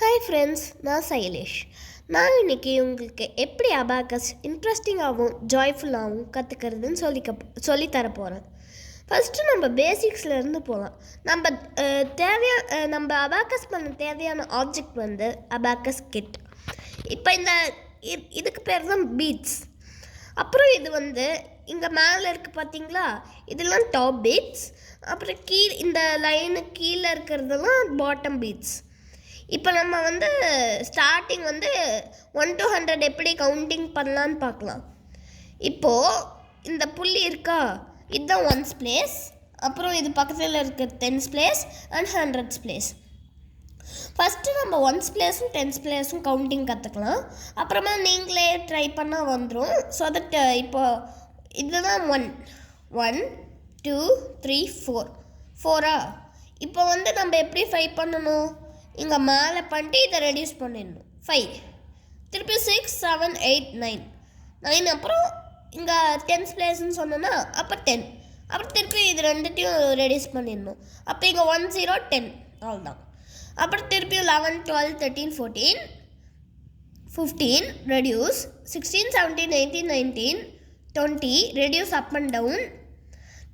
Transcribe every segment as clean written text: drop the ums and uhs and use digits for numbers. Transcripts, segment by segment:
Hi friends, நான் சைலேஷ். நான் இன்றைக்கி உங்களுக்கு எப்படி அபாக்கஸ் இன்ட்ரெஸ்டிங்காகவும் ஜாய்ஃபுல்லாகவும் கற்றுக்கிறதுன்னு சொல்லித்தர போகிறேன். ஃபஸ்ட்டு நம்ம பேசிக்ஸ்லேருந்து போகலாம். நம்ம அபாக்கஸ் பண்ண தேவையான ஆப்ஜெக்ட் வந்து அபாக்கஸ் கிட். இப்போ இதுக்கு பேர் தான் பீட்ஸ். அப்புறம் இது வந்து இங்கே மேலே இருக்குது பார்த்தீங்களா, இதெல்லாம் டாப் பீட்ஸ். அப்புறம் இந்த லைனு கீழே இருக்கிறதெல்லாம் பாட்டம் பீட்ஸ். இப்போ நம்ம வந்து ஸ்டார்டிங் வந்து 1 to 100 எப்படி கவுண்டிங் பண்ணலான்னு பார்க்கலாம். இப்போது இந்த புள்ளி இருக்கா, இதுதான் 1's place. அப்புறம் இது பக்கத்தில் இருக்க 10's place and 100's place. First நம்ம 1's placeம் 10's placeம் கவுண்டிங் கற்றுக்கலாம். அப்புறமா நீங்களே ட்ரை பண்ணால் வந்துடும். ஸோ தட் இப்போ இதுதான் 1 2 3 4 இப்போ வந்து நம்ம எப்படி 5 பண்ணணும், இங்கே மேலே பண்ணிட்டு இதை ரெடியூஸ் பண்ணிடணும். 5 திருப்பி 6 7 8 9 அப்புறம் இங்கே 10's placeன்னு சொன்னோன்னா அப்போ 10. அப்புறம் திருப்பி இது ரெண்டுத்தையும் ரெடியூஸ் பண்ணிடணும். அப்போ இங்கே 1 0 10 அவ்வளோதான். அப்புறம் திருப்பி 11 12 13 14 15 reduce, 16 17 18 19 20 reduce up and down,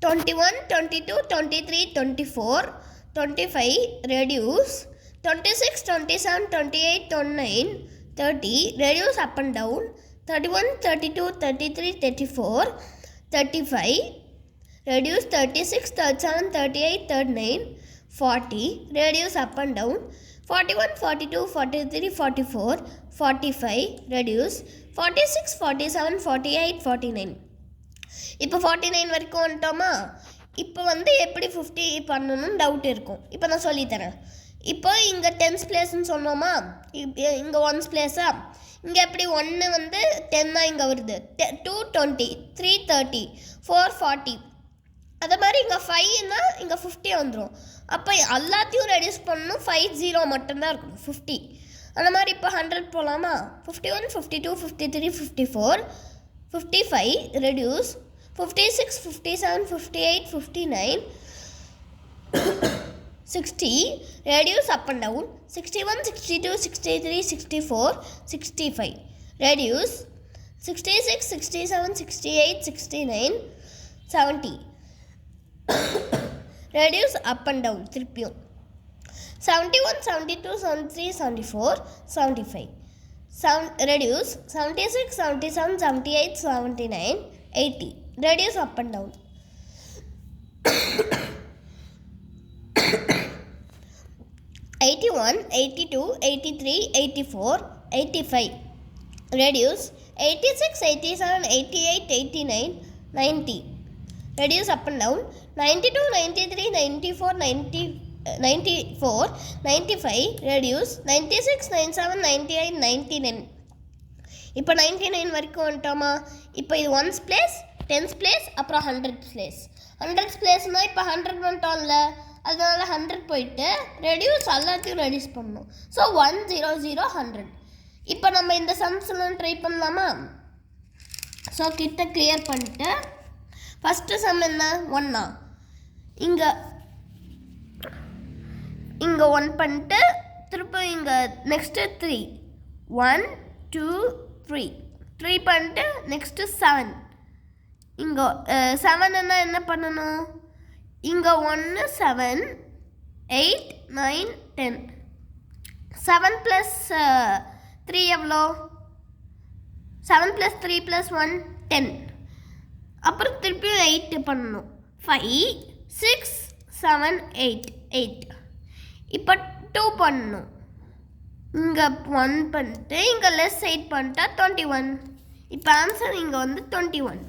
21 22 23 24 25 reduce, 26 27 28 29 30 reduce up and down, 31 32 33 34 35 reduce, 36 37 38 39 40 reduce up and down, 41 42 43 44 45 reduce, 46 47 48 49. இப்போ 49 வரைக்கும் வந்துட்டோமா. இப்போ வந்து எப்படி 50 பண்ணணும்னு டவுட் இருக்கும். இப்போ நான் சொல்லித்தரேன். இப்போ இங்கே 10's placeன்னு சொன்னோமா, இங்கே 1's placeா, இங்கே எப்படி 1 வந்து 10 இங்கே வருது, 2 20 3 30 4 40. அதே மாதிரி இங்கே 5னா இங்கே 50 வந்துடும். அப்போ எல்லாத்தையும் ரெடியூஸ் பண்ணணும். 5 0 மட்டும்தான் இருக்கணும் 50. அந்த மாதிரி இப்போ 100 போகலாமா. 51 52 53 54 55 reduce, 56 57 58 59 60 reduce up and down, 61 62 63 64 65 reduce, 66 67 68 69 70 reduce up and down திருப்பியும் 71 72 73 74 75 reduce, 76 77 78 79 80 reduce up and down. 81 82 83 84 85 reduce, 86 87 88 89 90 reduce up and down, 92 93 94 94 95 reduce, 96 97 98 99. இப்போ 99 வரைக்கும் வந்துட்டோமா. இப்போ இது 1's place 10's place அப்புறம் 100's place. 100's placeனால் இப்போ 100 வந்துட்டோம்ல, அதனால 100 போயிட்டு ரெடியூஸ் எல்லாத்தையும் ரெடியூஸ் பண்ணணும். ஸோ 1 0 0 100. இப்போ நம்ம இந்த சம்ஸ்லாம் ட்ரை பண்ணலாமா. ஸோ கிட்ட கிளியர் பண்ணிட்டு ஃபஸ்ட்டு சம் என்ன, 1 இங்கே 1 பண்ணிட்டு திருப்பி இங்கே நெக்ஸ்ட்டு 3 1 2 3 பண்ணிட்டு நெக்ஸ்ட்டு 7. இங்கே 7ன்னா என்ன பண்ணணும், இங்கே 1 7 8 9 10 7 + 3 எவ்வளோ, 7 + 3 + 1 10. அப்புறம் திருப்பியும் 8 பண்ணணும், 5 6 7 8. இப்போ 2 பண்ணணும், இங்கே 1 பண்ணிட்டு இங்கே -8 பண்ணிட்டா 21. இப்போ ஆன்சர் இங்கே வந்து 21.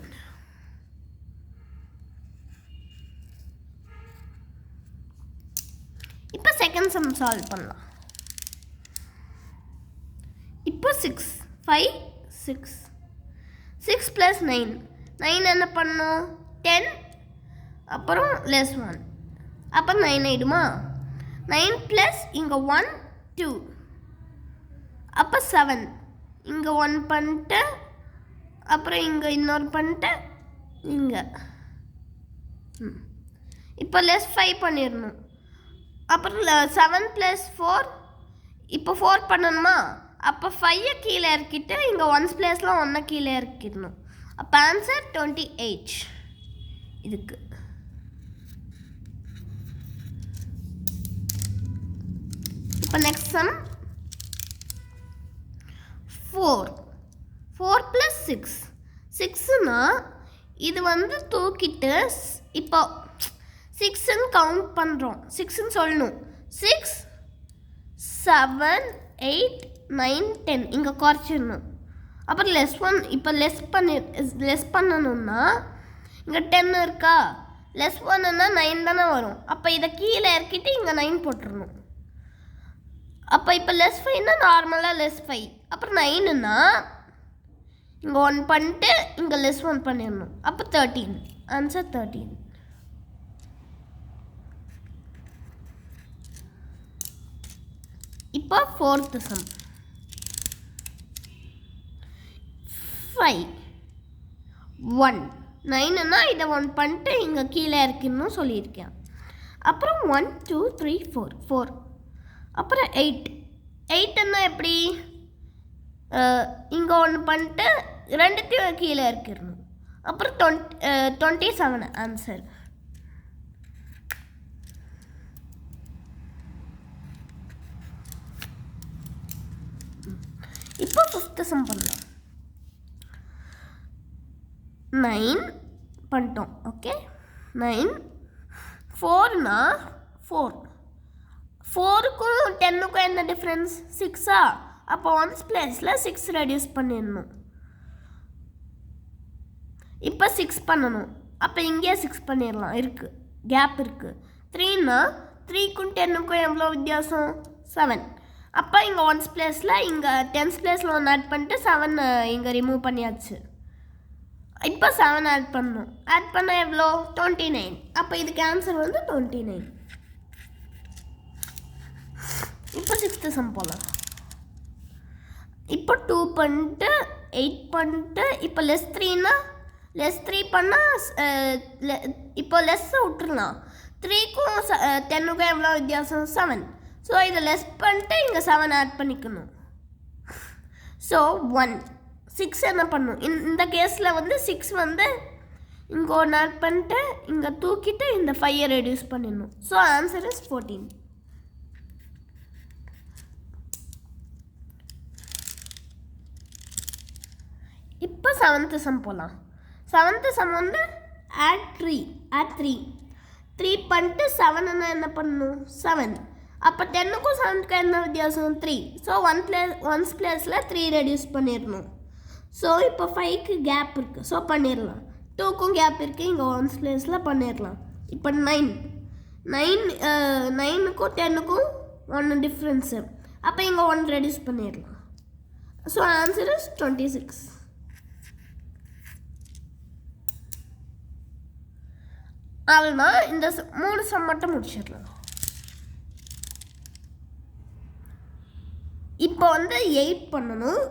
இப்போ செகண்ட் சம் சால்வ் பண்ணலாம். இப்போ 6 5 6 + 9 என்ன பண்ணணும், 10 அப்புறம் -1 அப்போ 9 ஆயிடுமா. 9 + இங்கே 1 2 அப்போ 7. இங்கே 1 பண்ணிட்டு அப்புறம் இங்கே இன்னொரு பண்ணிட்டு இங்கே இப்போ -5 பண்ணிடணும். அப்புறம் 7 + 4 இப்போ 4 பண்ணணுமா? அப்போ 5 கீழே இறக்கிட்டு இங்கே ஒன்ஸ் பிளேஸில் 1 கீழே இறக்கிடணும். அப்போ ஆன்சர் 28 இதுக்கு. இப்போ நெக்ஸ்ட் சம் 4 + 6. 6னா இது வந்து தூக்கிட்டு இப்போ 6ன்னு கவுண்ட் பண்ணுறோம். 6ன்னு சொல்லணும். 6 7 8 9 10 இங்கே குறைச்சிடணும். அப்புறம் -1 இப்போ லெஸ் பண்ணணும்னா இங்கே 10 இருக்கா, -1ன்னா 9 தானே வரும். அப்போ இதை கீழே இறக்கிட்டு இங்கே 9 போட்டுருணும். அப்போ இப்போ -5னா நார்மலாக -5. அப்புறம் 9ன்னா இங்கே 1 பண்ணிட்டு இங்கே -1 பண்ணிடணும். அப்போ 13. ஆன்சர் 13. இப்போ 4th சம் 5 1 9ன்னா இதை 1 பண்ணிட்டு இங்கே கீழே இறக்கணும்னு சொல்லியிருக்கேன். அப்புறம் 1 2 3 4. அப்புறம் 8ன்னா எப்படி, இங்கே 1 பண்ணிட்டு ரெண்டுத்தையும் கீழே இறக்கிடணும். அப்புறம் 27 ஆன்சர். இப்போ 5th சம் பண்ணலாம். 9 பண்ணிட்டோம். ஓகே 9 4னா 4க்கும் 10க்கும் என்ன டிஃப்ரென்ஸ்? 6ஆ? அப்போ ஒன்ஸ் பிளேஸில் 6 ரெடியூஸ் பண்ணிடணும். இப்போ 6 பண்ணணும். அப்போ இங்கேயே 6 பண்ணிடலாம். இருக்குது, கேப் இருக்குது. 3னா 3க்கும் 10க்கும் எவ்வளோ வித்தியாசம்? 7. அப்போ இங்கே ஒன்ஸ் பிளேஸில் இங்கே 10th பிளேஸில் 1 ஆட் பண்ணிட்டு 7 இங்கே ரிமூவ் பண்ணியாச்சு. இப்போ 7 ஆட் பண்ணணும். ஆட் பண்ண எவ்வளோ? 29. அப்போ இதுக்கு ஆன்சர் வந்து 29. இப்போ 6th சம் போகலாம். இப்போ 2 பண்ணிட்டு 8 பண்ணிட்டு இப்போ -3னா -3 பண்ணால் இப்போ லெஸ்ஸை விட்டுருலாம். 3க்கும் 10க்கும் எவ்வளோ வித்தியாசம்? 7. ஸோ இதை லெஸ் பண்ணிட்டு இங்கே 7 ஆட் பண்ணிக்கணும். ஸோ 1 6 என்ன பண்ணும்? இந்த கேஸில் வந்து 6 வந்து இங்கே 1 ஆட் பண்ணிட்டு இங்கே தூக்கிட்டு இந்த 5 ரெடியூஸ் பண்ணிடணும். So answer is 14. இப்போ 7th சம் போகலாம். 7th சம் வந்து ஆட் 3 பண்ணிட்டு 7ன்னா என்ன பண்ணணும்? 7. அப்போ 10க்கும் 7க்கும் என்ன வித்தியாசம்? 3. ஸோ ஒன்ஸ் பிளேஸில் 3 ரெடியூஸ் பண்ணிடணும். ஸோ இப்போ 5க்கு கேப் இருக்குது. ஸோ பண்ணிடலாம். 2க்கும் கேப் இருக்குது. இங்கே ஒன்ஸ் பிளேஸில் பண்ணிடலாம். இப்போ 9க்கும் 10க்கும் 1 டிஃப்ரென்ஸு. அப்போ இங்கே 1 ரெடியூஸ் பண்ணிடலாம். So answer is 26. அவ்வளோதான். இந்த 3 சம் மட்டும் முடிச்சிடலாம். இப்போ வந்து 8 பண்ணணும்.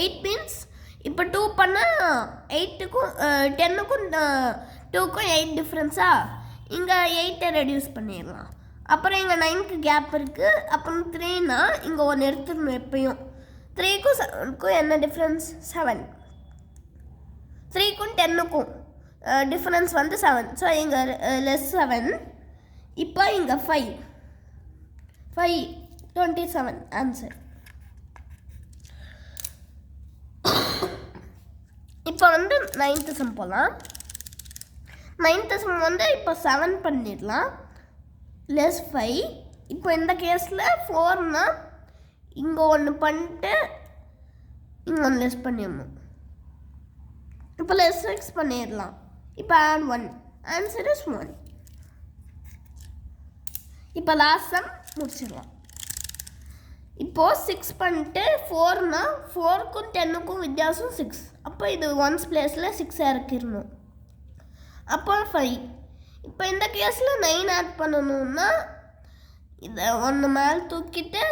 8 மீன்ஸ் இப்போ 2 பண்ணால் 8க்கும் 10க்கும் 2க்கும் 8 டிஃப்ரென்ஸா? இங்கே 8 ரெடியூஸ் பண்ணிடலாம். அப்புறம் இங்கே 9க்கு கேப் இருக்குது. அப்புறம் 3னா இங்கே 1 எடுத்துடணும். எப்பயும் 3க்கும் 7க்கும் என்ன டிஃப்ரென்ஸ்? 7. 3க்கும் 10க்கும் டிஃப்ரென்ஸ் வந்து 7. ஸோ இங்கே -7. இப்போ இங்கே 5 27 ஆன்சர். இப்போ வந்து 9th சம் போகலாம். 9th சம் வந்து இப்போ 7 பண்ணிடலாம். -5. இப்போ இந்த கேஸில் 4னா இங்கே 1 பண்ணிட்டு இங்கே 1 லெஸ் பண்ணிடணும். இப்போ -6 பண்ணிடலாம். இப்போ ஆட் 1. Answer is 1. இப்போ லாஸ்ட் சம் முடிச்சிடலாம். இப்போது 6 பண்ணிட்டு 4னா 4க்கும் 10க்கும் வித்தியாசம் 6. அப்போ இது ஒன்ஸ் பிளேஸில் 6 இறக்கிடணும். அப்போ 5. இப்போ இந்த கேஸில் 9 ஆட் பண்ணணும்னா இதை 1 மேலே தூக்கிட்டு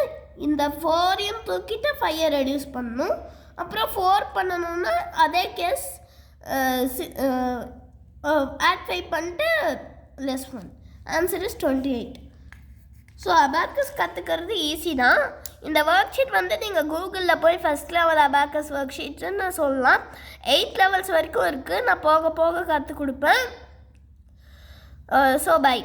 இந்த 4ஐயும் தூக்கிட்டு 5 ரெடியூஸ் பண்ணணும். அப்புறம் 4 பண்ணணும்னா அதே கேஸ் ஆட் 5 பண்ணிட்டு -1. Answer is 28. ஸோ அபாக்கஸ் கற்றுக்கிறது ஈஸி தான். இந்த ஒர்க் ஷீட் வந்து நீங்கள் கூகுளில் போய் ஃபஸ்ட் லெவல் அபாக்கஸ் ஒர்க் ஷீட்ஸ்ன்னு சொல்லலாம். 8 லெவல்ஸ் வரைக்கும் இருக்குது. நான் போக போக கற்றுக் கொடுப்பேன். So by.